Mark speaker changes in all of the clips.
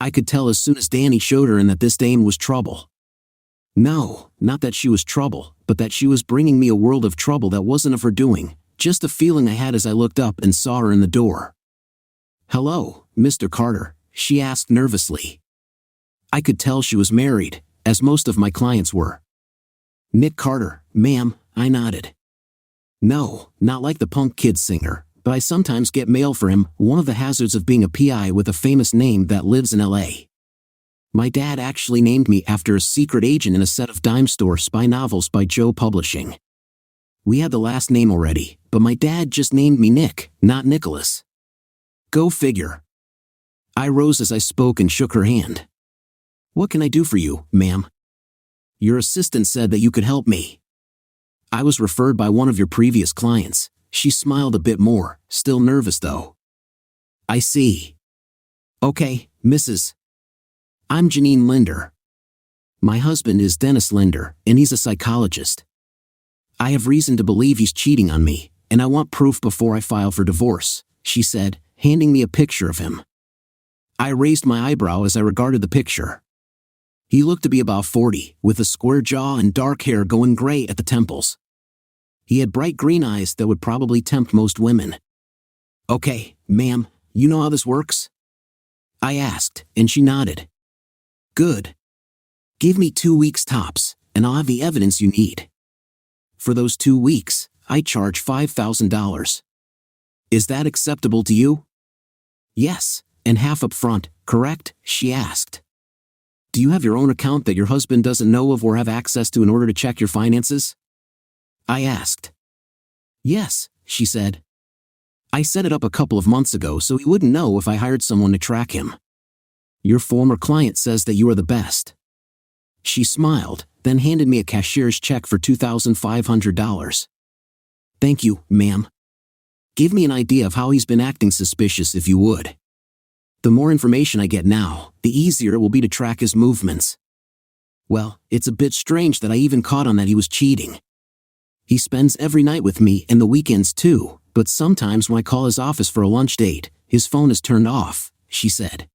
Speaker 1: I could tell as soon as Danny showed her in that this dame was trouble. No, not that she was trouble, but that she was bringing me a world of trouble that wasn't of her doing, just a feeling I had as I looked up and saw her in the door. "Hello, Mr. Carter," she asked nervously. I could tell she was married, as most of my clients were. "Nick Carter, ma'am," I nodded. "No, not like the punk kid singer, but I sometimes get mail for him, one of the hazards of being a PI with a famous name that lives in LA. My dad actually named me after a secret agent in a set of dime store spy novels by Joe Publishing. We had the last name already, but my dad just named me Nick, not Nicholas. Go figure." I rose as I spoke and shook her hand. "What can I do for you, ma'am?" "Your assistant said that you could help me." "I was referred by one of your previous clients." She smiled a bit more, still nervous though. "I see. Okay, Mrs. I'm Janine Linder. My husband is Dennis Linder, and he's a psychologist. I have reason to believe he's cheating on me, and I want proof before I file for divorce," she said, handing me a picture of him. I raised my eyebrow as I regarded the picture. He looked to be about 40, with a square jaw and dark hair going gray at the temples. He had bright green eyes that would probably tempt most women. "Okay, ma'am, you know how this works?" I asked, and she nodded. "Good. Give me 2 weeks tops, and I'll have the evidence you need. For those 2 weeks, I charge $5,000. Is that acceptable to you?" "Yes, and half up front, correct?" she asked. "Do you have your own account that your husband doesn't know of or have access to in order to check your finances?" I asked. "Yes," she said. "I set it up a couple of months ago so he wouldn't know if I hired someone to track him. Your former client says that you are the best." She smiled, then handed me a cashier's check for $2,500. "Thank you, ma'am. Give me an idea of how he's been acting suspicious if you would. The more information I get now, the easier it will be to track his movements." "Well, it's a bit strange that I even caught on that he was cheating. He spends every night with me and the weekends too, but sometimes when I call his office for a lunch date, his phone is turned off," she said.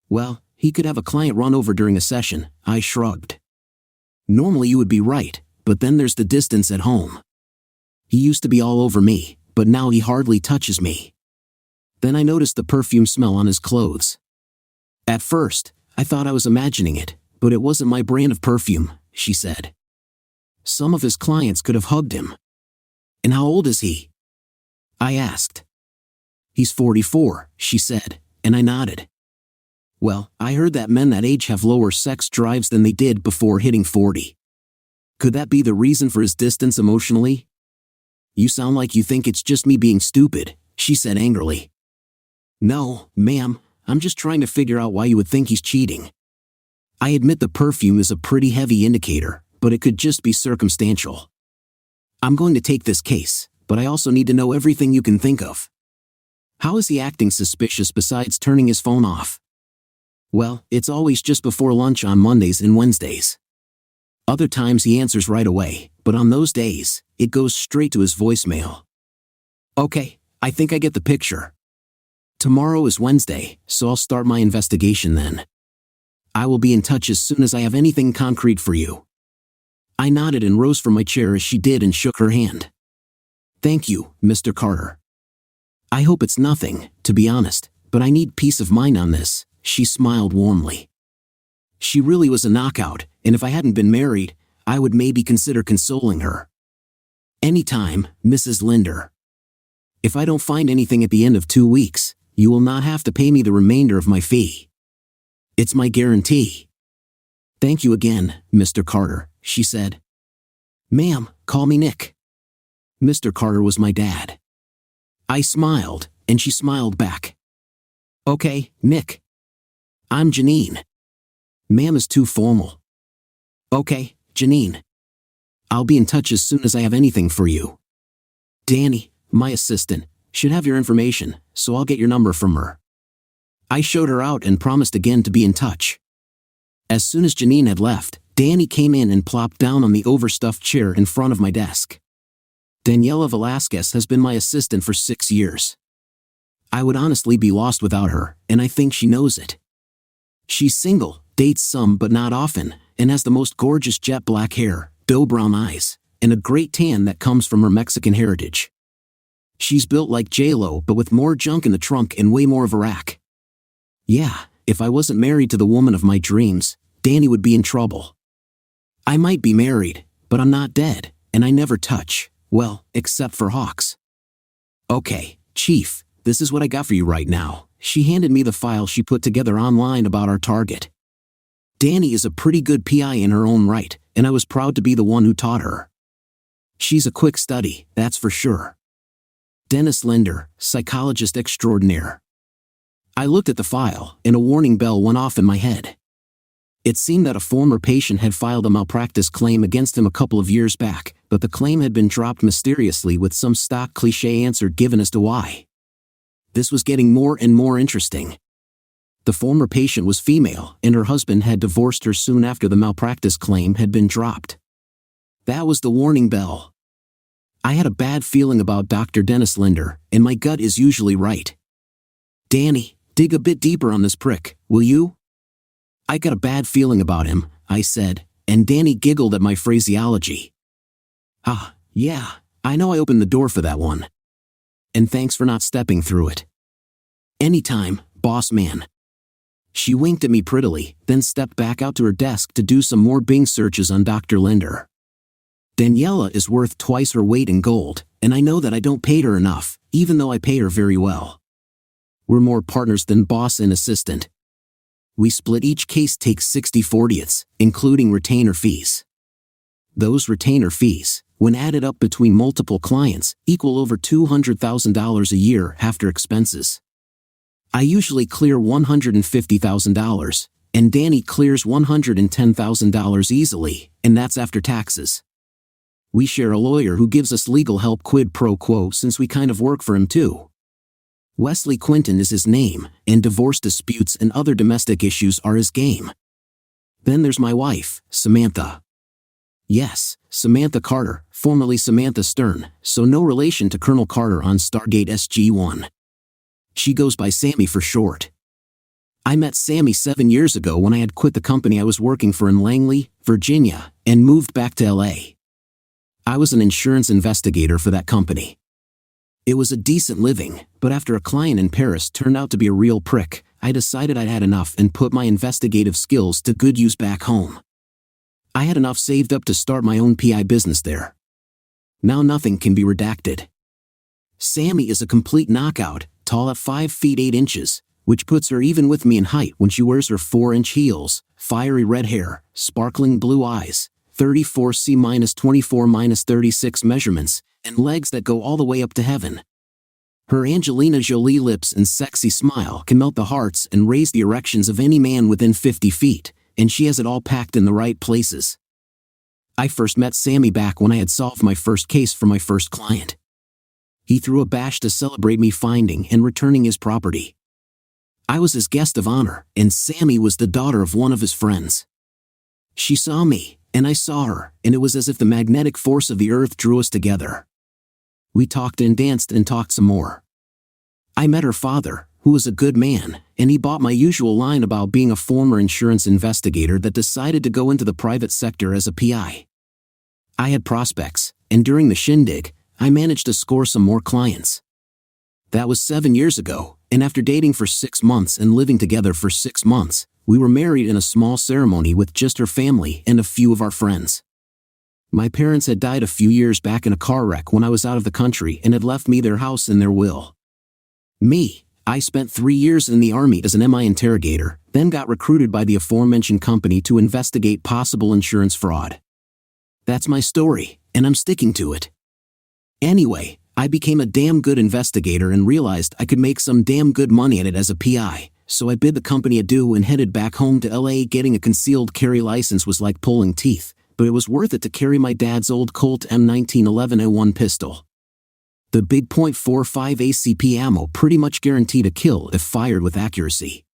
Speaker 1: "Well, he could have a client run over during a session," I shrugged. "Normally you would be right, but then there's the distance at home. He used to be all over me, but now he hardly touches me." Then I noticed the perfume smell on his clothes. At first, I thought I was imagining it, but it wasn't my brand of perfume, she said. Some of his clients could have hugged him. "And how old is he?" I asked. "He's 44, she said, and I nodded. "Well, I heard that men that age have lower sex drives than they did before hitting 40. Could that be the reason for his distance emotionally?" "You sound like you think it's just me being stupid," she said angrily. "No, ma'am, I'm just trying to figure out why you would think he's cheating. I admit the perfume is a pretty heavy indicator, but it could just be circumstantial. I'm going to take this case, but I also need to know everything you can think of. How is he acting suspicious besides turning his phone off?" "Well, it's always just before lunch on Mondays and Wednesdays. Other times he answers right away, but on those days, it goes straight to his voicemail." "Okay, I think I get the picture. Tomorrow is Wednesday, so I'll start my investigation then. I will be in touch as soon as I have anything concrete for you." I nodded and rose from my chair as she did and shook her hand. "Thank you, Mr. Carter. I hope it's nothing, to be honest, but I need peace of mind on this," she smiled warmly. She really was a knockout, and if I hadn't been married, I would maybe consider consoling her. "Anytime, Mrs. Linder. If I don't find anything at the end of 2 weeks, you will not have to pay me the remainder of my fee. It's my guarantee." "Thank you again, Mr. Carter," she said. "Ma'am, call me Nick." Mr. Carter was my dad. I smiled, and she smiled back. "Okay, Nick. I'm Janine." "Ma'am is too formal." "Okay, Janine. I'll be in touch as soon as I have anything for you. Danny, my assistant, should have your information, so I'll get your number from her." I showed her out and promised again to be in touch. As soon as Janine had left, Danny came in and plopped down on the overstuffed chair in front of my desk. "Daniela Velasquez has been my assistant for 6 years. I would honestly be lost without her, and I think she knows it. She's single, dates some but not often, and has the most gorgeous jet black hair, doe brown eyes, and a great tan that comes from her Mexican heritage. She's built like J-Lo but with more junk in the trunk and way more of a rack. Yeah, if I wasn't married to the woman of my dreams, Danny would be in trouble. I might be married, but I'm not dead, and I never touch, well, except for hawks. Okay, Chief, this is what I got for you right now. She handed me the file she put together online about our target. Danny is a pretty good PI in her own right, and I was proud to be the one who taught her. She's a quick study, that's for sure. Dennis Linder, psychologist extraordinaire. I looked at the file, and a warning bell went off in my head. It seemed that a former patient had filed a malpractice claim against him a couple of years back, but the claim had been dropped mysteriously with some stock cliché answer given as to why. This was getting more and more interesting. The former patient was female, and her husband had divorced her soon after the malpractice claim had been dropped. That was the warning bell. I had a bad feeling about Dr. Dennis Linder, and my gut is usually right. Danny, dig a bit deeper on this prick, will you? I got a bad feeling about him, I said, and Danny giggled at my phraseology. Ah, yeah, I know I opened the door for that one. And thanks for not stepping through it. Anytime, boss man. She winked at me prettily, then stepped back out to her desk to do some more Bing searches on Dr. Linder. Daniela is worth twice her weight in gold, and I know that I don't pay her enough, even though I pay her very well. We're more partners than boss and assistant. We split each case takes 60/40ths, including retainer fees. Those retainer fees, when added up between multiple clients, equal over $200,000 a year after expenses. I usually clear $150,000, and Danny clears $110,000 easily, and that's after taxes. We share a lawyer who gives us legal help quid pro quo since we kind of work for him too. Wesley Quinton is his name, and divorce disputes and other domestic issues are his game. Then there's my wife, Samantha. Yes, Samantha Carter, formerly Samantha Stern, so no relation to Colonel Carter on Stargate SG-1. She goes by Sammy for short. I met Sammy 7 years ago when I had quit the company I was working for in Langley, Virginia, and moved back to LA. I was an insurance investigator for that company. It was a decent living, but after a client in Paris turned out to be a real prick, I decided I'd had enough and put my investigative skills to good use back home. I had enough saved up to start my own PI business there. Now nothing can be redacted. Sammy is a complete knockout, tall at 5 feet 8 inches, which puts her even with me in height when she wears her 4-inch heels, fiery red hair, sparkling blue eyes, 34C-24-36 measurements, and legs that go all the way up to heaven. Her Angelina Jolie lips and sexy smile can melt the hearts and raise the erections of any man within 50 feet, and she has it all packed in the right places. I first met Sammy back when I had solved my first case for my first client. He threw a bash to celebrate me finding and returning his property. I was his guest of honor, and Sammy was the daughter of one of his friends. She saw me, and I saw her, and it was as if the magnetic force of the earth drew us together. We talked and danced and talked some more. I met her father, who was a good man, and he bought my usual line about being a former insurance investigator that decided to go into the private sector as a PI. I had prospects, and during the shindig, I managed to score some more clients. That was 7 years ago, and after dating for 6 months and living together for 6 months, we were married in a small ceremony with just her family and a few of our friends. My parents had died a few years back in a car wreck when I was out of the country and had left me their house in their will. I spent 3 years in the Army as an MI interrogator, then got recruited by the aforementioned company to investigate possible insurance fraud. That's my story, and I'm sticking to it. Anyway, I became a damn good investigator and realized I could make some damn good money at it as a PI, so I bid the company adieu and headed back home to LA. Getting a concealed carry license was like pulling teeth, but it was worth it to carry my dad's old Colt M1911A1 pistol. The big .45 ACP ammo pretty much guaranteed a kill if fired with accuracy.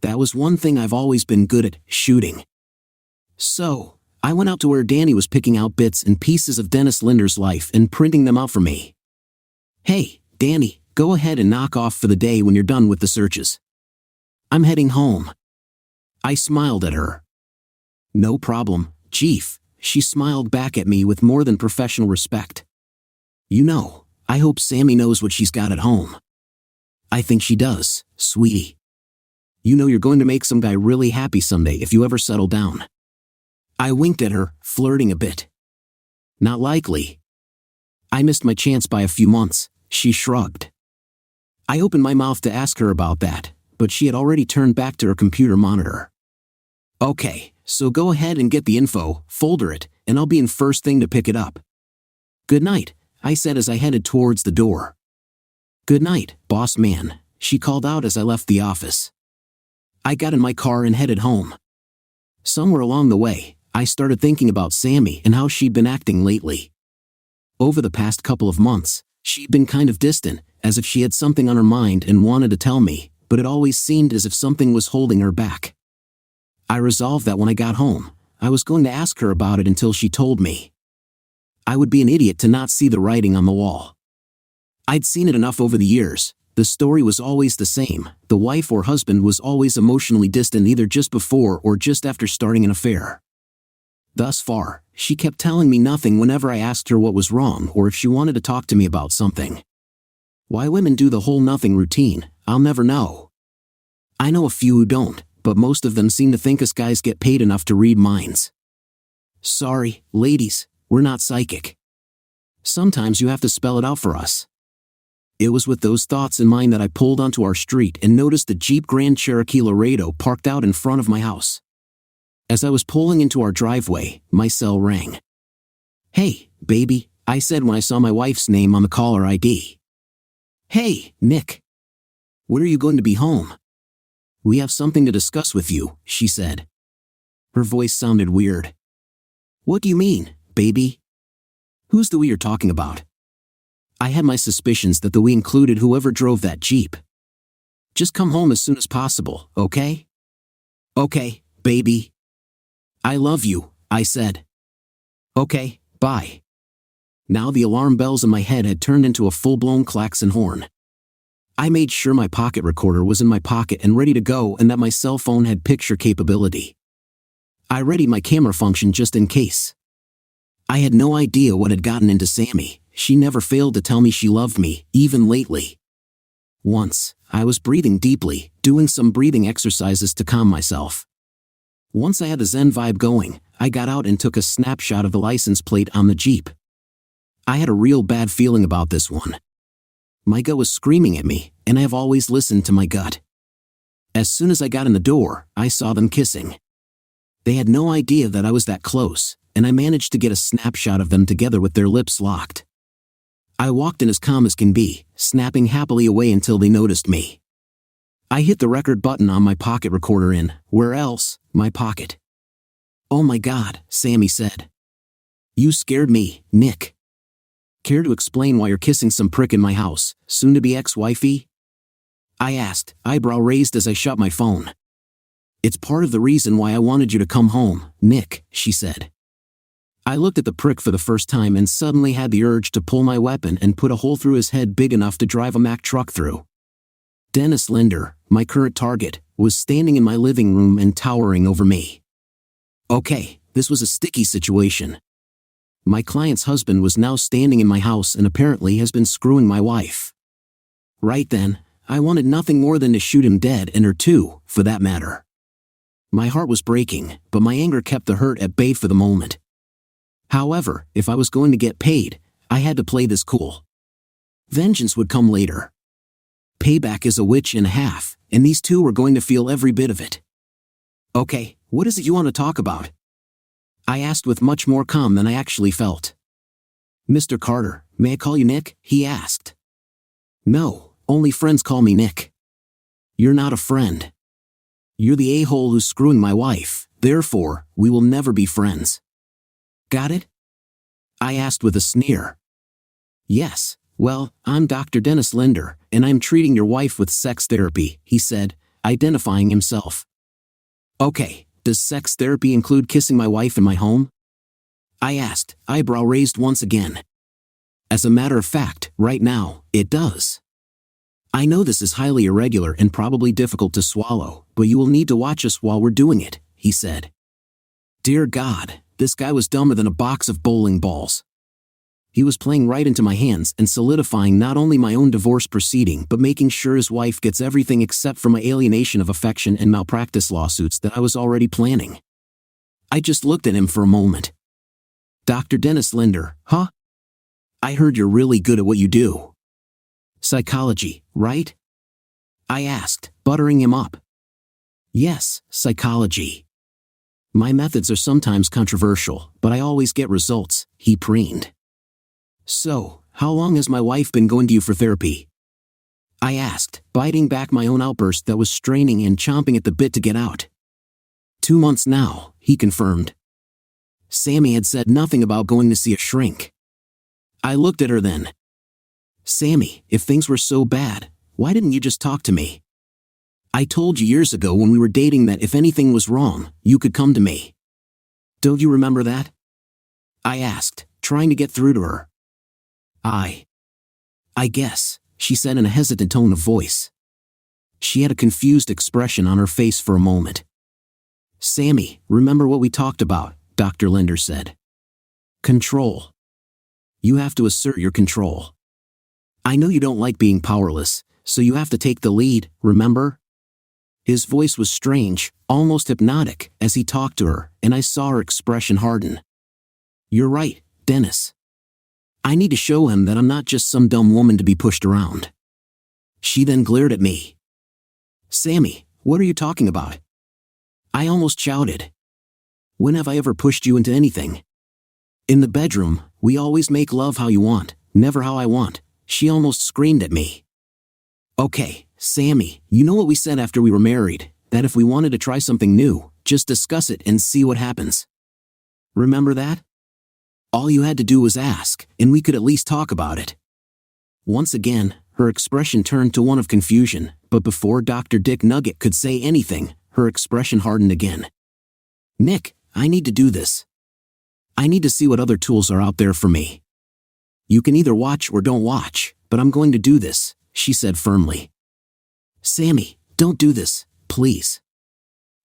Speaker 1: That was one thing I've always been good at, shooting. So, I went out to where Danny was picking out bits and pieces of Dennis Linder's life and printing them out for me. Hey, Danny, go ahead and knock off for the day when you're done with the searches. I'm heading home. I smiled at her. No problem, Chief, she smiled back at me with more than professional respect. You know, I hope Sammy knows what she's got at home. I think she does, sweetie. You know you're going to make some guy really happy someday if you ever settle down. I winked at her, flirting a bit. Not likely. I missed my chance by a few months, she shrugged. I opened my mouth to ask her about that, but she had already turned back to her computer monitor. Okay, so go ahead and get the info, folder it, and I'll be in first thing to pick it up. Good night, I said as I headed towards the door. Good night, boss man, she called out as I left the office. I got in my car and headed home. Somewhere along the way, I started thinking about Sammy and how she'd been acting lately. Over the past couple of months, she'd been kind of distant, as if she had something on her mind and wanted to tell me, but it always seemed as if something was holding her back. I resolved that when I got home, I was going to ask her about it until she told me. I would be an idiot to not see the writing on the wall. I'd seen it enough over the years. The story was always the same. The wife or husband was always emotionally distant either just before or just after starting an affair. Thus far, she kept telling me nothing whenever I asked her what was wrong or if she wanted to talk to me about something. Why women do the whole nothing routine, I'll never know. I know a few who don't, but most of them seem to think us guys get paid enough to read minds. Sorry, ladies, we're not psychic. Sometimes you have to spell it out for us. It was with those thoughts in mind that I pulled onto our street and noticed a Jeep Grand Cherokee Laredo parked out in front of my house. As I was pulling into our driveway, my cell rang. Hey, baby, I said when I saw my wife's name on the caller ID. Hey, Nick. When are you going to be home? We have something to discuss with you, she said. Her voice sounded weird. What do you mean, baby? Who's the we you're talking about? I had my suspicions that the we included whoever drove that Jeep. Just come home as soon as possible, okay? Okay, baby. I love you, I said. Okay, bye. Now the alarm bells in my head had turned into a full-blown klaxon horn. I made sure my pocket recorder was in my pocket and ready to go and that my cell phone had picture capability. I readied my camera function just in case. I had no idea what had gotten into Sammy. She never failed to tell me she loved me, even lately. Once, I was breathing deeply, doing some breathing exercises to calm myself. Once I had the Zen vibe going, I got out and took a snapshot of the license plate on the Jeep. I had a real bad feeling about this one. My gut was screaming at me, and I have always listened to my gut. As soon as I got in the door, I saw them kissing. They had no idea that I was that close, and I managed to get a snapshot of them together with their lips locked. I walked in as calm as can be, snapping happily away until they noticed me. I hit the record button on my pocket recorder in, where else, my pocket. Oh my God, Sammy said. You scared me, Nick. Care to explain why you're kissing some prick in my house, soon-to-be ex-wifey? I asked, eyebrow raised as I shut my phone. It's part of the reason why I wanted you to come home, Nick, she said. I looked at the prick for the first time and suddenly had the urge to pull my weapon and put a hole through his head big enough to drive a Mack truck through. Dennis Linder, my current target, was standing in my living room and towering over me. Okay, this was a sticky situation. My client's husband was now standing in my house and apparently has been screwing my wife. Right then, I wanted nothing more than to shoot him dead and her too, for that matter. My heart was breaking, but my anger kept the hurt at bay for the moment. However, if I was going to get paid, I had to play this cool. Vengeance would come later. Payback is a witch and a half, and these two were going to feel every bit of it. Okay, what is it you want to talk about? I asked with much more calm than I actually felt. Mr. Carter, may I call you Nick? He asked. No, only friends call me Nick. You're not a friend. You're the a-hole who's screwing my wife, therefore, we will never be friends. Got it? I asked with a sneer. Yes, well, I'm Dr. Dennis Linder, and I'm treating your wife with sex therapy, he said, identifying himself. Okay, does sex therapy include kissing my wife in my home? I asked, eyebrow raised once again. As a matter of fact, right now, it does. I know this is highly irregular and probably difficult to swallow, but you will need to watch us while we're doing it, he said. Dear God, this guy was dumber than a box of bowling balls. He was playing right into my hands and solidifying not only my own divorce proceeding but making sure his wife gets everything except for my alienation of affection and malpractice lawsuits that I was already planning. I just looked at him for a moment. Dr. Dennis Linder, huh? I heard you're really good at what you do. Psychology, right? I asked, buttering him up. Yes, psychology. My methods are sometimes controversial, but I always get results, he preened. So, how long has my wife been going to you for therapy? I asked, biting back my own outburst that was straining and chomping at the bit to get out. 2 months now, he confirmed. Sammy had said nothing about going to see a shrink. I looked at her then. Sammy, if things were so bad, why didn't you just talk to me? I told you years ago when we were dating that if anything was wrong, you could come to me. Don't you remember that? I asked, trying to get through to her. I guess, she said in a hesitant tone of voice. She had a confused expression on her face for a moment. Sammy, remember what we talked about, Dr. Linder said. Control. You have to assert your control. I know you don't like being powerless, so you have to take the lead, remember? His voice was strange, almost hypnotic, as he talked to her, and I saw her expression harden. You're right, Dennis. I need to show him that I'm not just some dumb woman to be pushed around. She then glared at me. Sammy, what are you talking about? I almost shouted. When have I ever pushed you into anything? In the bedroom, we always make love how you want, never how I want, she almost screamed at me. Okay, Sammy, you know what we said after we were married, that if we wanted to try something new, just discuss it and see what happens. Remember that? All you had to do was ask, and we could at least talk about it. Once again, her expression turned to one of confusion, but before Dr. Dick Nugget could say anything, her expression hardened again. Nick, I need to do this. I need to see what other tools are out there for me. You can either watch or don't watch, but I'm going to do this, she said firmly. Sammy, don't do this, please.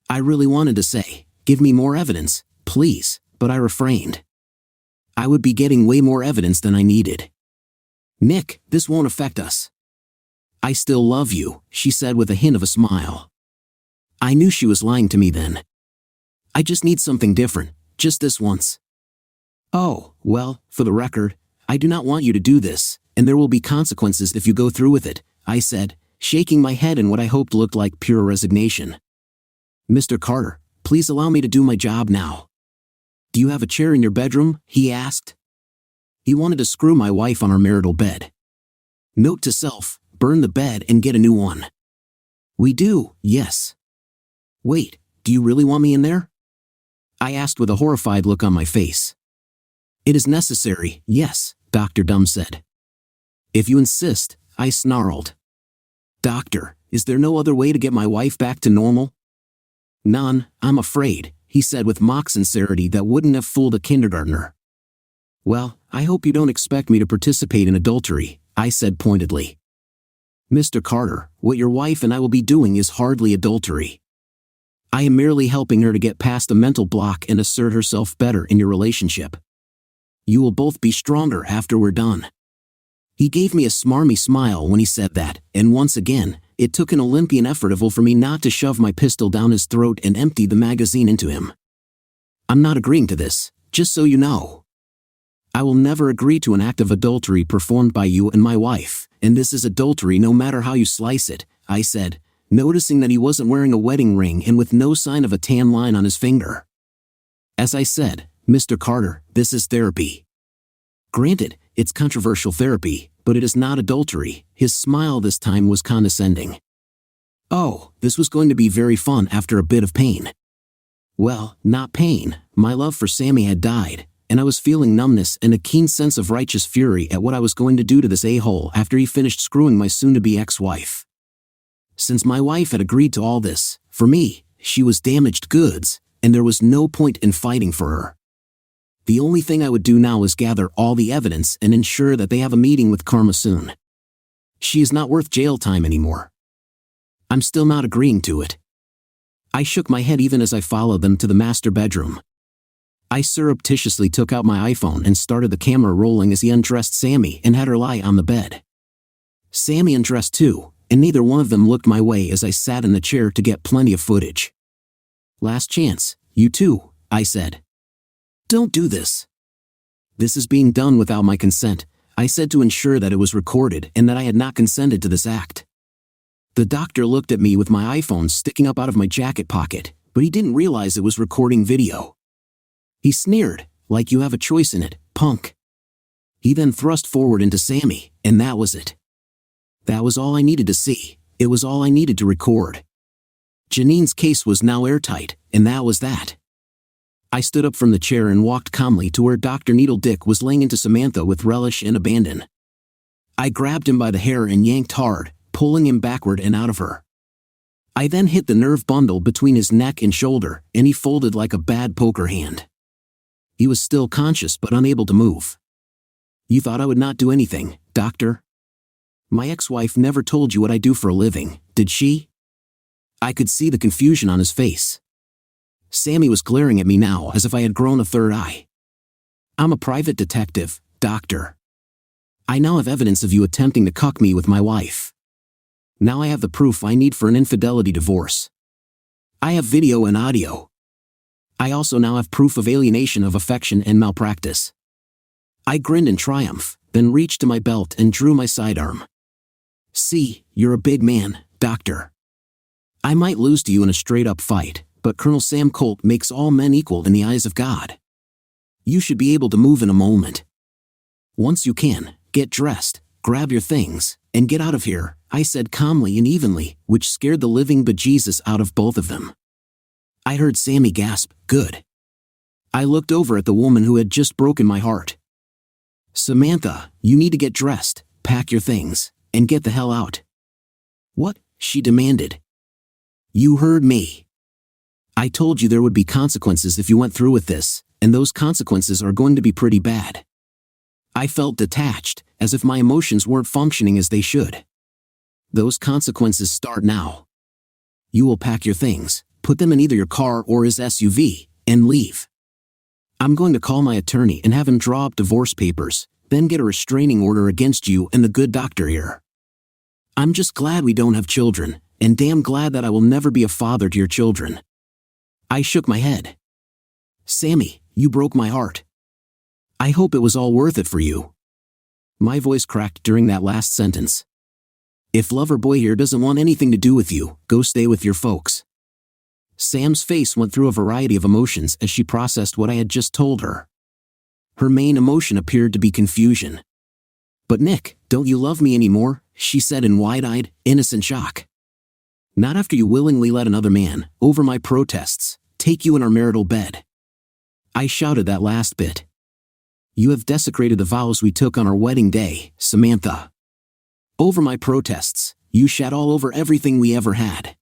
Speaker 1: I really wanted to say, give me more evidence, please, but I refrained. I would be getting way more evidence than I needed. Nick, this won't affect us. I still love you, she said with a hint of a smile. I knew she was lying to me then. I just need something different, just this once. Oh, well, for the record, I do not want you to do this, and there will be consequences if you go through with it, I said, shaking my head in what I hoped looked like pure resignation. Mr. Carter, please allow me to do my job now. Do you have a chair in your bedroom? He asked. He wanted to screw my wife on our marital bed. Note to self, burn the bed and get a new one. We do, yes. Wait, do you really want me in there? I asked with a horrified look on my face. It is necessary, yes, Dr. Dumb said. If you insist, I snarled. Doctor, is there no other way to get my wife back to normal? None, I'm afraid, he said with mock sincerity that wouldn't have fooled a kindergartner. Well, I hope you don't expect me to participate in adultery, I said pointedly. Mr. Carter, what your wife and I will be doing is hardly adultery. I am merely helping her to get past a mental block and assert herself better in your relationship. You will both be stronger after we're done. He gave me a smarmy smile when he said that, and once again, it took an Olympian effort for me not to shove my pistol down his throat and empty the magazine into him. I'm not agreeing to this, just so you know. I will never agree to an act of adultery performed by you and my wife, and this is adultery no matter how you slice it, I said, noticing that he wasn't wearing a wedding ring and with no sign of a tan line on his finger. As I said, Mr. Carter, this is therapy. Granted, it's controversial therapy, but it is not adultery. His smile this time was condescending. Oh, this was going to be very fun after a bit of pain. Well, not pain, my love for Sammy had died, and I was feeling numbness and a keen sense of righteous fury at what I was going to do to this a-hole after he finished screwing my soon-to-be ex-wife. Since my wife had agreed to all this, for me, she was damaged goods, and there was no point in fighting for her. The only thing I would do now is gather all the evidence and ensure that they have a meeting with Karma soon. She is not worth jail time anymore. I'm still not agreeing to it. I shook my head even as I followed them to the master bedroom. I surreptitiously took out my iPhone and started the camera rolling as he undressed Sammy and had her lie on the bed. Sammy undressed too, and neither one of them looked my way as I sat in the chair to get plenty of footage. Last chance, you two, I said. Don't do this. This is being done without my consent, I said to ensure that it was recorded and that I had not consented to this act. The doctor looked at me with my iPhone sticking up out of my jacket pocket, but he didn't realize it was recording video. He sneered, like you have a choice in it, punk. He then thrust forward into Sammy, and that was it. That was all I needed to see, it was all I needed to record. Janine's case was now airtight, and that was that. I stood up from the chair and walked calmly to where Dr. Needledick was laying into Samantha with relish and abandon. I grabbed him by the hair and yanked hard, pulling him backward and out of her. I then hit the nerve bundle between his neck and shoulder, and he folded like a bad poker hand. He was still conscious but unable to move. You thought I would not do anything, doctor? My ex-wife never told you what I do for a living, did she? I could see the confusion on his face. Sammy was glaring at me now as if I had grown a third eye. I'm a private detective, doctor. I now have evidence of you attempting to cuck me with my wife. Now I have the proof I need for an infidelity divorce. I have video and audio. I also now have proof of alienation of affection and malpractice. I grinned in triumph, then reached to my belt and drew my sidearm. See, you're a big man, doctor. I might lose to you in a straight-up fight, but Colonel Sam Colt makes all men equal in the eyes of God. You should be able to move in a moment. Once you can, get dressed, grab your things, and get out of here, I said calmly and evenly, which scared the living bejesus out of both of them. I heard Sammy gasp, good. I looked over at the woman who had just broken my heart. Samantha, you need to get dressed, pack your things, and get the hell out. What? She demanded. You heard me. I told you there would be consequences if you went through with this, and those consequences are going to be pretty bad. I felt detached, as if my emotions weren't functioning as they should. Those consequences start now. You will pack your things, put them in either your car or his SUV, and leave. I'm going to call my attorney and have him draw up divorce papers, then get a restraining order against you and the good doctor here. I'm just glad we don't have children, and damn glad that I will never be a father to your children. I shook my head. Sammy, you broke my heart. I hope it was all worth it for you. My voice cracked during that last sentence. If lover boy here doesn't want anything to do with you, go stay with your folks. Sam's face went through a variety of emotions as she processed what I had just told her. Her main emotion appeared to be confusion. But Nick, don't you love me anymore? She said in wide-eyed, innocent shock. Not after you willingly let another man, over my protests, take you in our marital bed. I shouted that last bit. You have desecrated the vows we took on our wedding day, Samantha. Over my protests, you shat all over everything we ever had.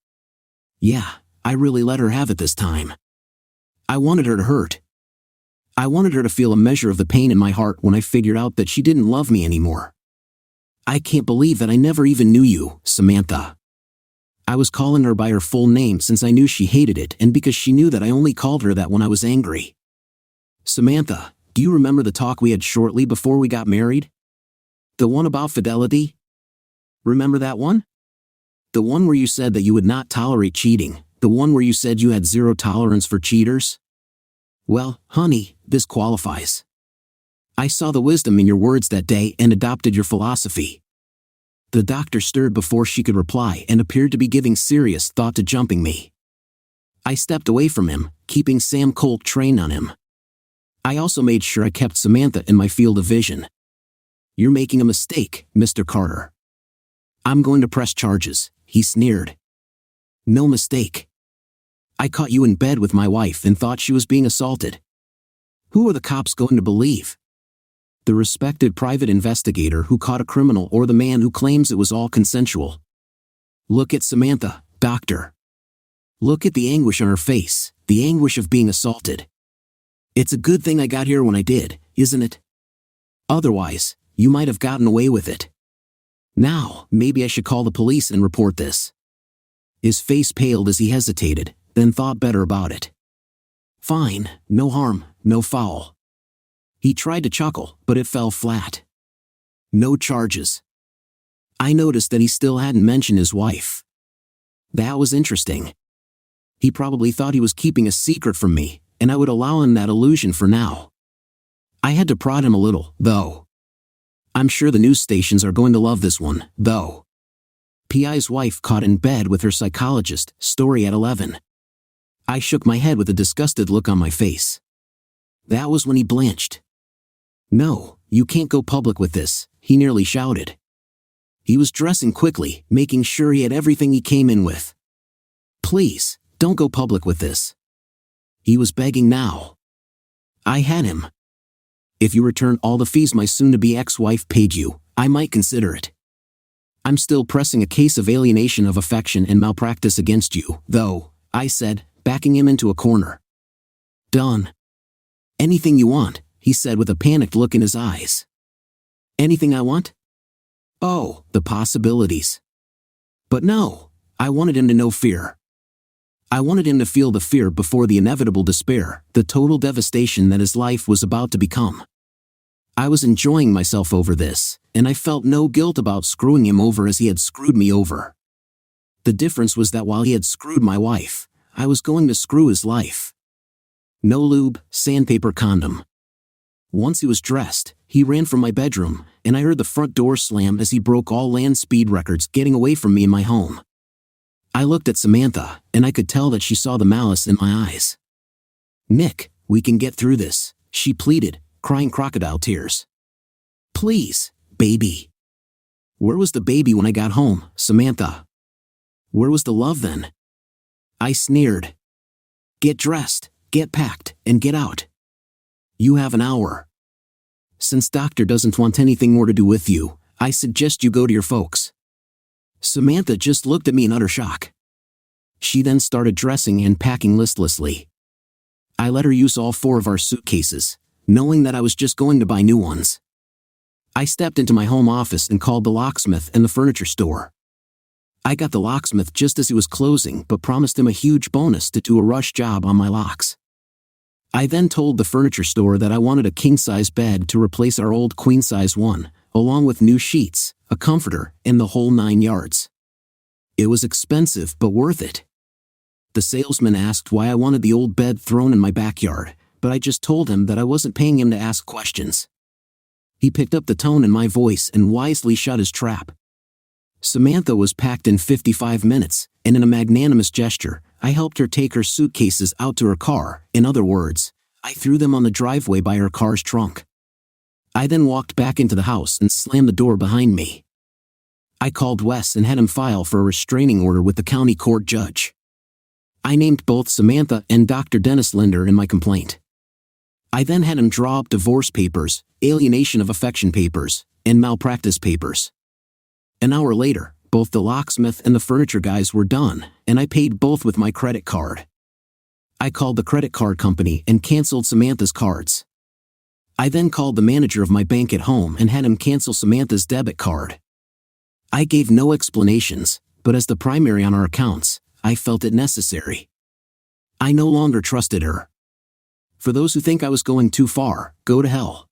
Speaker 1: Yeah, I really let her have it this time. I wanted her to hurt. I wanted her to feel a measure of the pain in my heart when I figured out that she didn't love me anymore. I can't believe that I never even knew you, Samantha. I was calling her by her full name since I knew she hated it and because she knew that I only called her that when I was angry. Samantha, do you remember the talk we had shortly before we got married? The one about fidelity? Remember that one? The one where you said that you would not tolerate cheating, the one where you said you had zero tolerance for cheaters? Well, honey, this qualifies. I saw the wisdom in your words that day and adopted your philosophy. The doctor stirred before she could reply and appeared to be giving serious thought to jumping me. I stepped away from him, keeping Sam Colt trained on him. I also made sure I kept Samantha in my field of vision. You're making a mistake, Mr. Carter. I'm going to press charges, he sneered. No mistake. I caught you in bed with my wife and thought she was being assaulted. Who are the cops going to believe? The respected private investigator who caught a criminal or the man who claims it was all consensual? Look at Samantha, doctor. Look at the anguish on her face, the anguish of being assaulted. It's a good thing I got here when I did, isn't it? Otherwise, you might have gotten away with it. Now, maybe I should call the police and report this. His face paled as he hesitated, then thought better about it. Fine, no harm, no foul. He tried to chuckle, but it fell flat. No charges. I noticed that he still hadn't mentioned his wife. That was interesting. He probably thought he was keeping a secret from me, and I would allow him that illusion for now. I had to prod him a little, though. I'm sure the news stations are going to love this one, though. P.I.'s wife caught in bed with her psychologist, story at 11. I shook my head with a disgusted look on my face. That was when he blanched. No, you can't go public with this, he nearly shouted. He was dressing quickly, making sure he had everything he came in with. Please, don't go public with this. He was begging now. I had him. If you return all the fees my soon-to-be ex-wife paid you, I might consider it. I'm still pressing a case of alienation of affection and malpractice against you, though, I said, backing him into a corner. Done. Anything you want, he said with a panicked look in his eyes. Anything I want? Oh, the possibilities. But no, I wanted him to know fear. I wanted him to feel the fear before the inevitable despair, the total devastation that his life was about to become. I was enjoying myself over this, and I felt no guilt about screwing him over as he had screwed me over. The difference was that while he had screwed my wife, I was going to screw his life. No lube, sandpaper condom. Once he was dressed, he ran from my bedroom, and I heard the front door slam as he broke all land speed records getting away from me in my home. I looked at Samantha, and I could tell that she saw the malice in my eyes. Nick, we can get through this, she pleaded, crying crocodile tears. Please, baby. Where was the baby when I got home, Samantha? Where was the love then? I sneered. Get dressed, get packed, and get out. You have an hour. Since Doctor doesn't want anything more to do with you, I suggest you go to your folks. Samantha just looked at me in utter shock. She then started dressing and packing listlessly. I let her use all 4 of our suitcases, knowing that I was just going to buy new ones. I stepped into my home office and called the locksmith and the furniture store. I got the locksmith just as he was closing but promised him a huge bonus to do a rush job on my locks. I then told the furniture store that I wanted a king-size bed to replace our old queen-size one, along with new sheets, a comforter, and the whole 9 yards. It was expensive but worth it. The salesman asked why I wanted the old bed thrown in my backyard, but I just told him that I wasn't paying him to ask questions. He picked up the tone in my voice and wisely shut his trap. Samantha was packed in 55 minutes, and in a magnanimous gesture, I helped her take her suitcases out to her car. In other words, I threw them on the driveway by her car's trunk. I then walked back into the house and slammed the door behind me. I called Wes and had him file for a restraining order with the county court judge. I named both Samantha and Dr. Dennis Linder in my complaint. I then had him draw up divorce papers, alienation of affection papers, and malpractice papers. An hour later, both the locksmith and the furniture guys were done, and I paid both with my credit card. I called the credit card company and canceled Samantha's cards. I then called the manager of my bank at home and had him cancel Samantha's debit card. I gave no explanations, but as the primary on our accounts, I felt it necessary. I no longer trusted her. For those who think I was going too far, go to hell.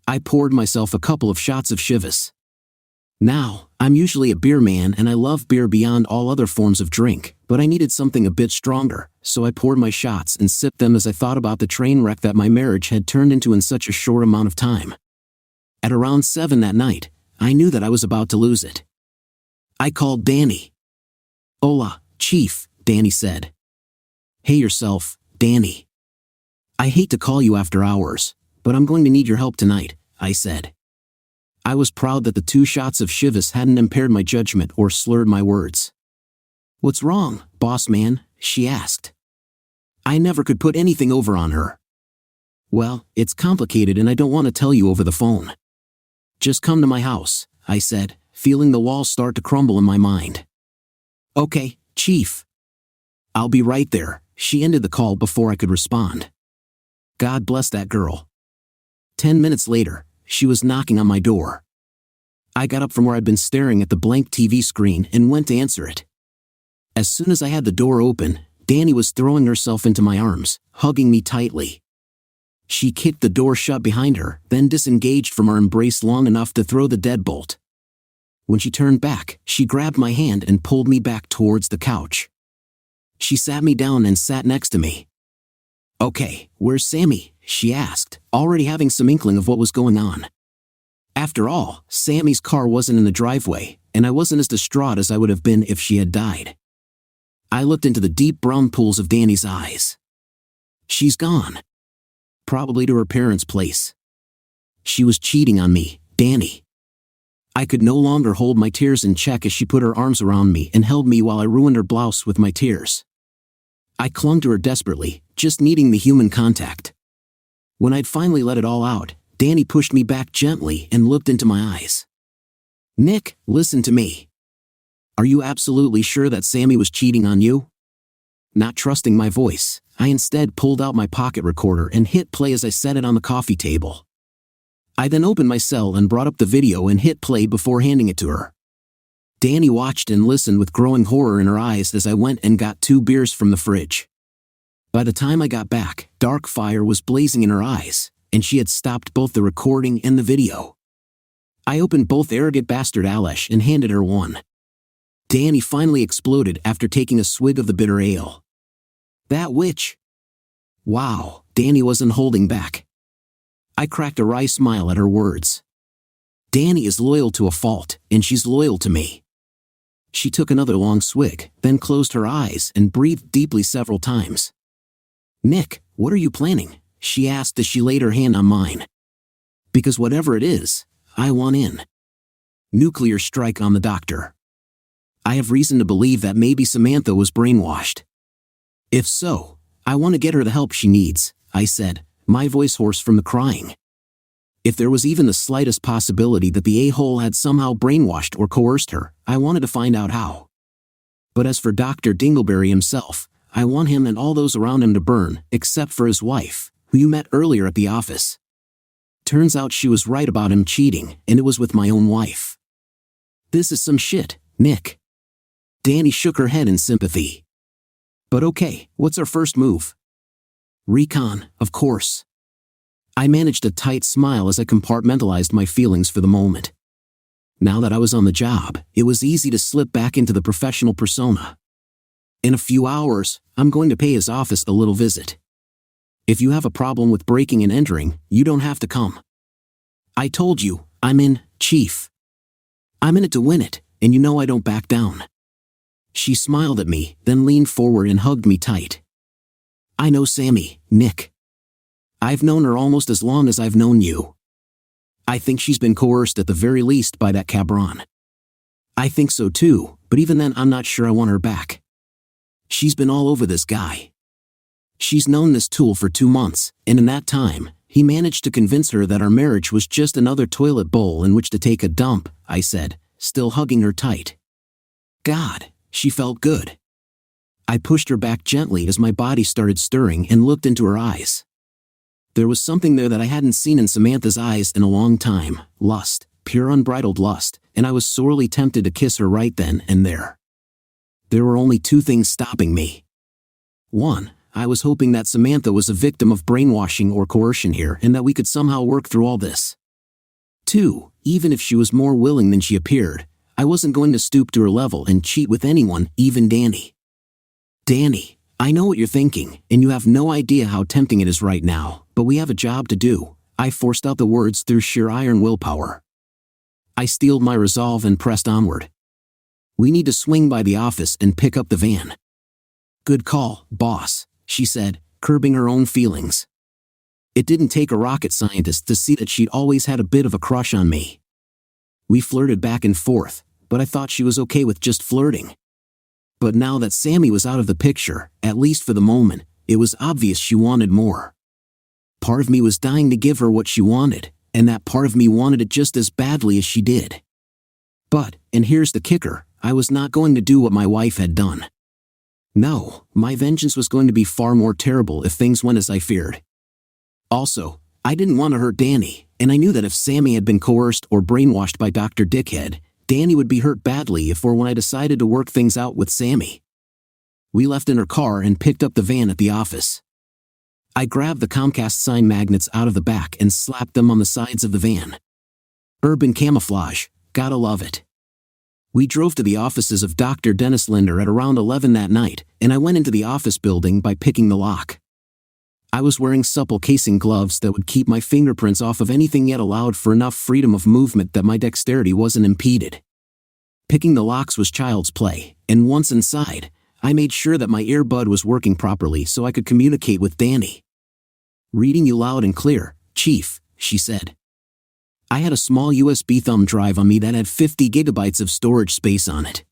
Speaker 1: I poured myself a couple of shots of Chivas. Now, I'm usually a beer man and I love beer beyond all other forms of drink, but I needed something a bit stronger, so I poured my shots and sipped them as I thought about the train wreck that my marriage had turned into in such a short amount of time. At around 7 that night, I knew that I was about to lose it. I called Danny. Hola, Chief, Danny said. Hey yourself, Danny. I hate to call you after hours, but I'm going to need your help tonight, I said. I was proud that the 2 shots of Chivas hadn't impaired my judgment or slurred my words. What's wrong, boss man? She asked. I never could put anything over on her. Well, it's complicated and I don't want to tell you over the phone. Just come to my house, I said, feeling the walls start to crumble in my mind. Okay, Chief. I'll be right there, she ended the call before I could respond. God bless that girl. 10 minutes later, she was knocking on my door. I got up from where I'd been staring at the blank TV screen and went to answer it. As soon as I had the door open, Danny was throwing herself into my arms, hugging me tightly. She kicked the door shut behind her, then disengaged from our embrace long enough to throw the deadbolt. When she turned back, she grabbed my hand and pulled me back towards the couch. She sat me down and sat next to me. "Okay, where's Sammy?" she asked, already having some inkling of what was going on. After all, Sammy's car wasn't in the driveway, and I wasn't as distraught as I would have been if she had died. I looked into the deep brown pools of Danny's eyes. "She's gone. Probably to her parents' place. She was cheating on me, Danny." I could no longer hold my tears in check as she put her arms around me and held me while I ruined her blouse with my tears. I clung to her desperately, just needing the human contact. When I'd finally let it all out, Danny pushed me back gently and looked into my eyes. "Nick, listen to me. Are you absolutely sure that Sammy was cheating on you?" Not trusting my voice, I instead pulled out my pocket recorder and hit play as I set it on the coffee table. I then opened my cell and brought up the video and hit play before handing it to her. Danny watched and listened with growing horror in her eyes as I went and got 2 beers from the fridge. By the time I got back, dark fire was blazing in her eyes, and she had stopped both the recording and the video. I opened both arrogant bastard Alesh and handed her one. Danny finally exploded after taking a swig of the bitter ale. "That witch." Wow, Danny wasn't holding back. I cracked a wry smile at her words. Danny is loyal to a fault, and she's loyal to me. She took another long swig, then closed her eyes and breathed deeply several times. "Nick, what are you planning?" she asked as she laid her hand on mine. "Because whatever it is, I want in. Nuclear strike on the doctor. I have reason to believe that maybe Samantha was brainwashed. If so, I want to get her the help she needs," I said, my voice hoarse from the crying. If there was even the slightest possibility that the a-hole had somehow brainwashed or coerced her, I wanted to find out how. But as for Dr. Dingleberry himself, I want him and all those around him to burn, except for his wife, who you met earlier at the office. Turns out she was right about him cheating, and it was with my own wife. This is some shit, Nick. Danny shook her head in sympathy. But okay, what's our first move? Recon, of course. I managed a tight smile as I compartmentalized my feelings for the moment. Now that I was on the job, it was easy to slip back into the professional persona. In a few hours, I'm going to pay his office a little visit. If you have a problem with breaking and entering, you don't have to come. I told you, I'm in, Chief. I'm in it to win it, and you know I don't back down. She smiled at me, then leaned forward and hugged me tight. I know Sammy, Nick. I've known her almost as long as I've known you. I think she's been coerced at the very least by that cabron. I think so too, but even then I'm not sure I want her back. She's been all over this guy. She's known this tool for 2 months, and in that time, he managed to convince her that our marriage was just another toilet bowl in which to take a dump, I said, still hugging her tight. God, she felt good. I pushed her back gently as my body started stirring and looked into her eyes. There was something there that I hadn't seen in Samantha's eyes in a long time, lust, pure unbridled lust, and I was sorely tempted to kiss her right then and there. There were only 2 things stopping me. 1, I was hoping that Samantha was a victim of brainwashing or coercion here and that we could somehow work through all this. 2, even if she was more willing than she appeared, I wasn't going to stoop to her level and cheat with anyone, even Danny. Danny, I know what you're thinking, and you have no idea how tempting it is right now, but we have a job to do. I forced out the words through sheer iron willpower. I steeled my resolve and pressed onward. We need to swing by the office and pick up the van. Good call, boss, she said, curbing her own feelings. It didn't take a rocket scientist to see that she'd always had a bit of a crush on me. We flirted back and forth, but I thought she was okay with just flirting. But now that Sammy was out of the picture, at least for the moment, it was obvious she wanted more. Part of me was dying to give her what she wanted, and that part of me wanted it just as badly as she did. But, and here's the kicker, I was not going to do what my wife had done. No, my vengeance was going to be far more terrible if things went as I feared. Also, I didn't want to hurt Danny, And I knew that if Sammy had been coerced or brainwashed by Dr. Dickhead, Danny would be hurt badly if or when I decided to work things out with Sammy. We left in her car and picked up the van at the office. I grabbed the Comcast sign magnets out of the back and slapped them on the sides of the van. Urban camouflage, gotta love it. We drove to the offices of Dr. Dennis Linder at around 11 that night, and I went into the office building by picking the lock. I was wearing supple casing gloves that would keep my fingerprints off of anything yet allowed for enough freedom of movement that my dexterity wasn't impeded. Picking the locks was child's play, and once inside, I made sure that my earbud was working properly so I could communicate with Danny. "Reading you loud and clear, Chief," she said. I had a small USB thumb drive on me that had 50 gigabytes of storage space on it.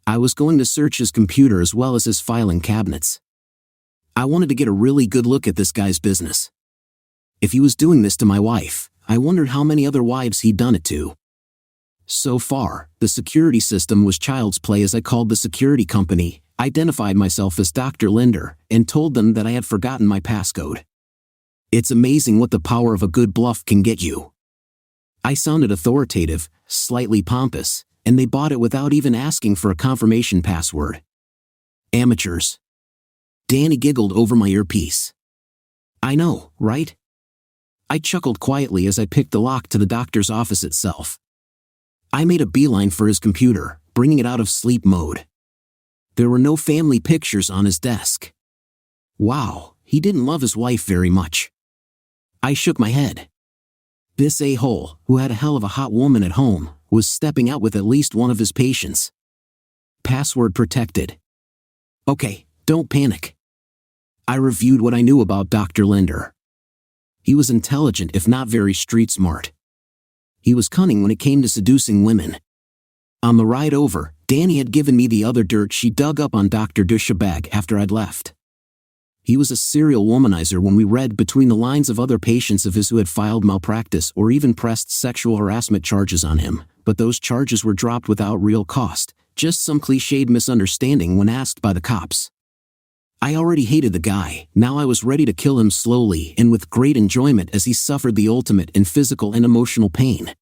Speaker 1: I was going to search his computer as well as his filing cabinets. I wanted to get a really good look at this guy's business. If he was doing this to my wife, I wondered how many other wives he'd done it to. So far, the security system was child's play as I called the security company, identified myself as Dr. Linder, and told them that I had forgotten my passcode. It's amazing what the power of a good bluff can get you. I sounded authoritative, slightly pompous, and they bought it without even asking for a confirmation password. Amateurs. Danny giggled over my earpiece. I know, right? I chuckled quietly as I picked the lock to the doctor's office itself. I made a beeline for his computer, bringing it out of sleep mode. There were no family pictures on his desk. Wow, he didn't love his wife very much. I shook my head. This a-hole, who had a hell of a hot woman at home, was stepping out with at least one of his patients. Password protected. Okay, don't panic. I reviewed what I knew about Dr. Linder. He was intelligent if not very street smart. He was cunning when it came to seducing women. On the ride over, Danny had given me the other dirt she dug up on Dr. Dushabag after I'd left. He was a serial womanizer when we read between the lines of other patients of his who had filed malpractice or even pressed sexual harassment charges on him, but those charges were dropped without real cost, just some cliched misunderstanding when asked by the cops. I already hated the guy, now I was ready to kill him slowly and with great enjoyment as he suffered the ultimate in physical and emotional pain.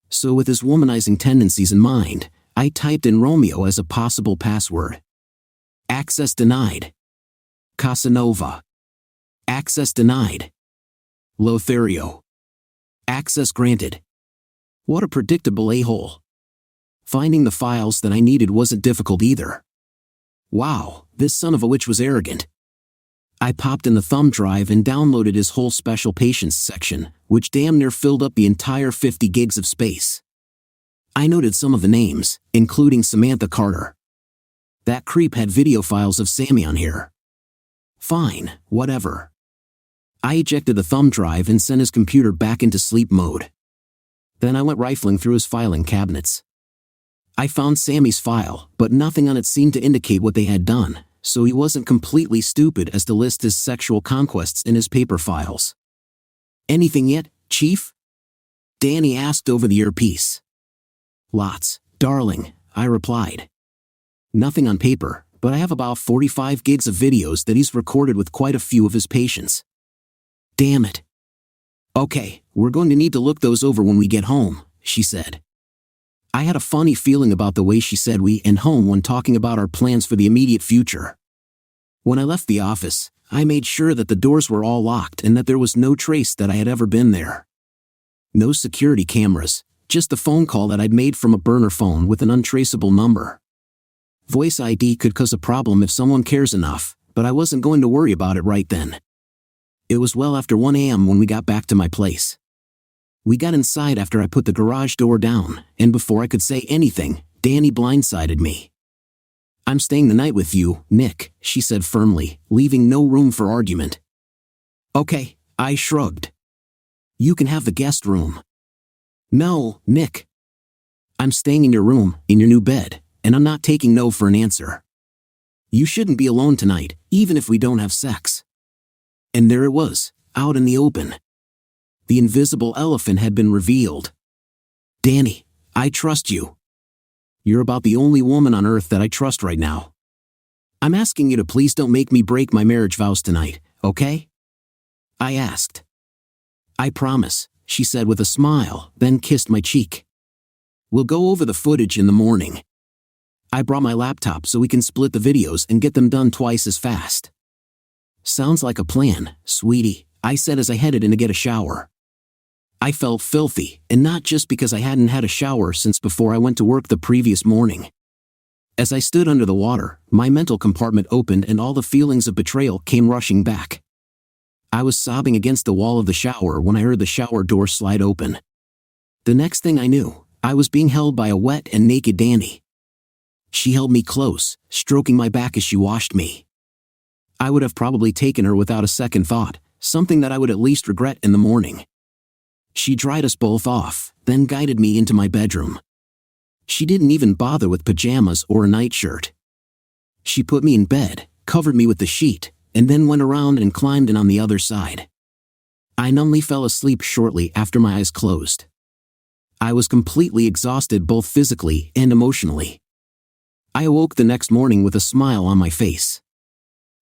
Speaker 1: So with his womanizing tendencies in mind, I typed in Romeo as a possible password. Access denied. Casanova. Access denied. Lothario. Access granted. What a predictable a-hole. Finding the files that I needed wasn't difficult either. Wow, this son of a witch was arrogant. I popped in the thumb drive and downloaded his whole special patients section, which damn near filled up the entire 50 gigs of space. I noted some of the names, including Samantha Carter. That creep had video files of Sammy on here. Fine, whatever. I ejected the thumb drive and sent his computer back into sleep mode. Then I went rifling through his filing cabinets. I found Sammy's file, but nothing on it seemed to indicate what they had done, so he wasn't completely stupid as to list his sexual conquests in his paper files. Anything yet, Chief? Danny asked over the earpiece. Lots, darling, I replied. Nothing on paper, but I have about 45 gigs of videos that he's recorded with quite a few of his patients. Damn it. Okay, we're going to need to look those over when we get home, she said. I had a funny feeling about the way she said we and home when talking about our plans for the immediate future. When I left the office, I made sure that the doors were all locked and that there was no trace that I had ever been there. No security cameras, just the phone call that I'd made from a burner phone with an untraceable number. Voice ID could cause a problem if someone cares enough, but I wasn't going to worry about it right then. It was well after 1 a.m. when we got back to my place. We got inside after I put the garage door down, and before I could say anything, Danny blindsided me. I'm staying the night with you, Nick, she said firmly, leaving no room for argument. Okay, I shrugged. You can have the guest room. No, Nick. I'm staying in your room, in your new bed, and I'm not taking no for an answer. You shouldn't be alone tonight, even if we don't have sex. And there it was, out in the open. The invisible elephant had been revealed. Danny, I trust you. You're about the only woman on earth that I trust right now. I'm asking you to please don't make me break my marriage vows tonight, okay? I asked. I promise, she said with a smile, then kissed my cheek. We'll go over the footage in the morning. I brought my laptop so we can split the videos and get them done twice as fast. Sounds like a plan, sweetie, I said as I headed in to get a shower. I felt filthy, and not just because I hadn't had a shower since before I went to work the previous morning. As I stood under the water, my mental compartment opened and all the feelings of betrayal came rushing back. I was sobbing against the wall of the shower when I heard the shower door slide open. The next thing I knew, I was being held by a wet and naked Danny. She held me close, stroking my back as she washed me. I would have probably taken her without a second thought, something that I would at least regret in the morning. She dried us both off, then guided me into my bedroom. She didn't even bother with pajamas or a nightshirt. She put me in bed, covered me with the sheet, and then went around and climbed in on the other side. I numbly fell asleep shortly after my eyes closed. I was completely exhausted both physically and emotionally. I awoke the next morning with a smile on my face.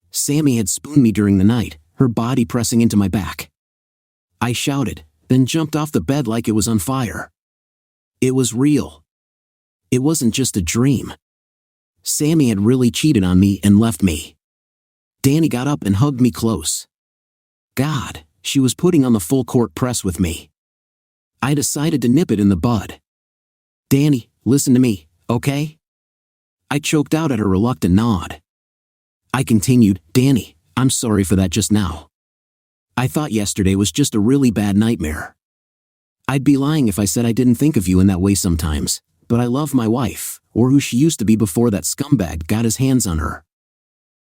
Speaker 1: Sammy had spooned me during the night, her body pressing into my back. I shouted, then jumped off the bed like it was on fire. It was real. It wasn't just a dream. Sammy had really cheated on me and left me. Danny got up and hugged me close. God, she was putting on the full court press with me. I decided to nip it in the bud. Danny, listen to me, okay? I choked out at her reluctant nod. I continued, Danny, I'm sorry for that just now. I thought yesterday was just a really bad nightmare. I'd be lying if I said I didn't think of you in that way sometimes, but I love my wife, or who she used to be before that scumbag got his hands on her.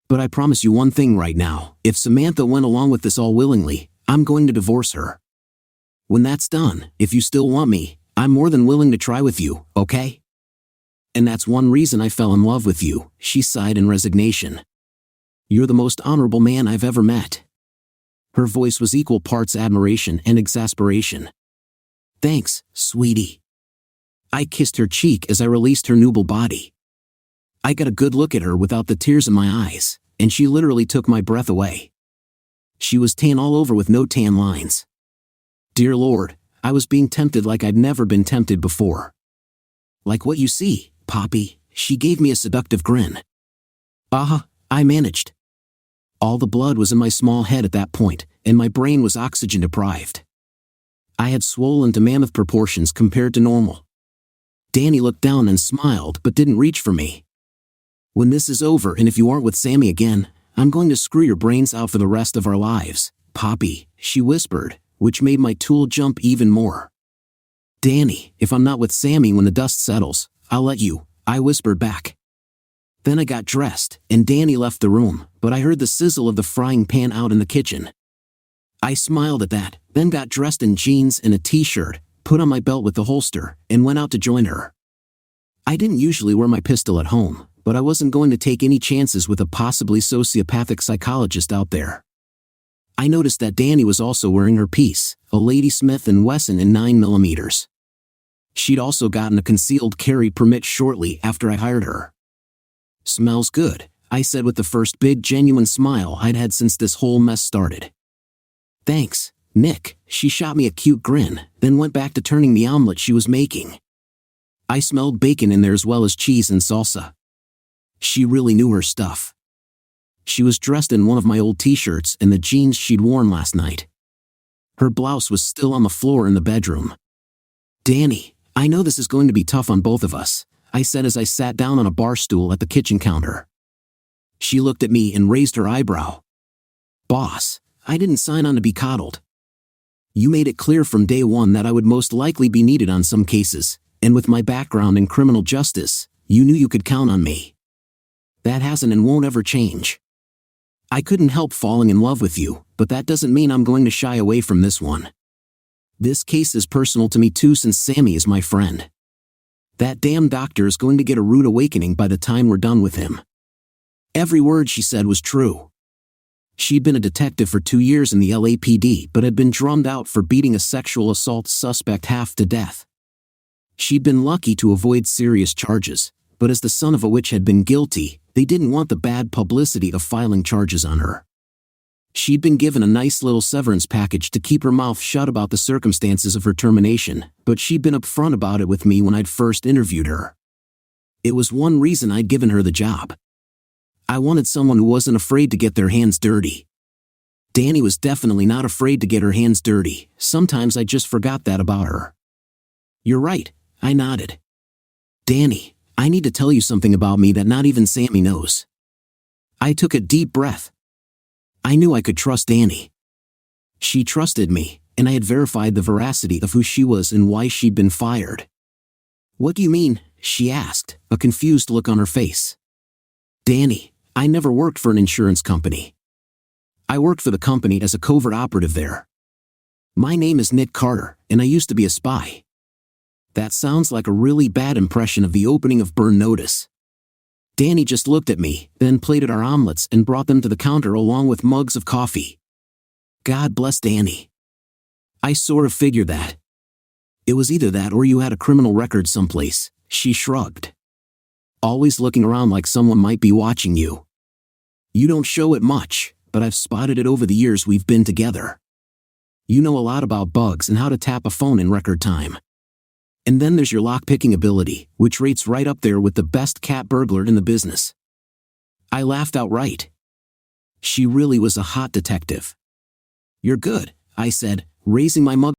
Speaker 1: But I promise you one thing right now, if Samantha went along with this all willingly, I'm going to divorce her. When that's done, if you still want me, I'm more than willing to try with you, okay? And that's one reason I fell in love with you, she sighed in resignation. You're the most honorable man I've ever met. Her voice was equal parts admiration and exasperation. Thanks, sweetie. I kissed her cheek as I released her nubile body. I got a good look at her without the tears in my eyes, and she literally took my breath away. She was tan all over with no tan lines. Dear Lord, I was being tempted like I'd never been tempted before. Like what you see, Poppy, she gave me a seductive grin. I managed. All the blood was in my small head at that point, and my brain was oxygen deprived. I had swollen to mammoth proportions compared to normal. Danny looked down and smiled but didn't reach for me. When this is over and if you aren't with Sammy again, I'm going to screw your brains out for the rest of our lives, Poppy, she whispered, which made my tool jump even more. Danny, if I'm not with Sammy when the dust settles, I'll let you, I whispered back. Then I got dressed, and Danny left the room, but I heard the sizzle of the frying pan out in the kitchen. I smiled at that, then got dressed in jeans and a t-shirt, put on my belt with the holster, and went out to join her. I didn't usually wear my pistol at home, but I wasn't going to take any chances with a possibly sociopathic psychologist out there. I noticed that Danny was also wearing her piece, a Lady Smith & Wesson in 9mm. She'd also gotten a concealed carry permit shortly after I hired her. Smells good, I said with the first big genuine smile I'd had since this whole mess started. Thanks, Nick, she shot me a cute grin, then went back to turning the omelet she was making. I smelled bacon in there as well as cheese and salsa. She really knew her stuff. She was dressed in one of my old t-shirts and the jeans she'd worn last night. Her blouse was still on the floor in the bedroom. Danny, I know this is going to be tough on both of us, I said as I sat down on a bar stool at the kitchen counter. She looked at me and raised her eyebrow. Boss, I didn't sign on to be coddled. You made it clear from day one that I would most likely be needed on some cases, and with my background in criminal justice, you knew you could count on me. That hasn't and won't ever change. I couldn't help falling in love with you, but that doesn't mean I'm going to shy away from this one. This case is personal to me too since Sammy is my friend. That damn doctor is going to get a rude awakening by the time we're done with him. Every word she said was true. She'd been a detective for 2 years in the LAPD but had been drummed out for beating a sexual assault suspect half to death. She'd been lucky to avoid serious charges, but as the son of a witch had been guilty, they didn't want the bad publicity of filing charges on her. She'd been given a nice little severance package to keep her mouth shut about the circumstances of her termination, but she'd been upfront about it with me when I'd first interviewed her. It was one reason I'd given her the job. I wanted someone who wasn't afraid to get their hands dirty. Danny was definitely not afraid to get her hands dirty. Sometimes I just forgot that about her. You're right, I nodded. Danny, I need to tell you something about me that not even Sammy knows. I took a deep breath. I knew I could trust Danny. She trusted me, and I had verified the veracity of who she was and why she'd been fired. What do you mean? She asked, a confused look on her face. Danny, I never worked for an insurance company. I worked for the company as a covert operative there. My name is Nick Carter, and I used to be a spy. That sounds like a really bad impression of the opening of Burn Notice. Danny just looked at me, then plated our omelets and brought them to the counter along with mugs of coffee. God bless Danny. I sort of figured that. It was either that or you had a criminal record someplace, she shrugged. Always looking around like someone might be watching you. You don't show it much, but I've spotted it over the years we've been together. You know a lot about bugs and how to tap a phone in record time. And then there's your lock-picking ability, which rates right up there with the best cat burglar in the business. I laughed outright. She really was a hot detective. You're good, I said, raising my mug.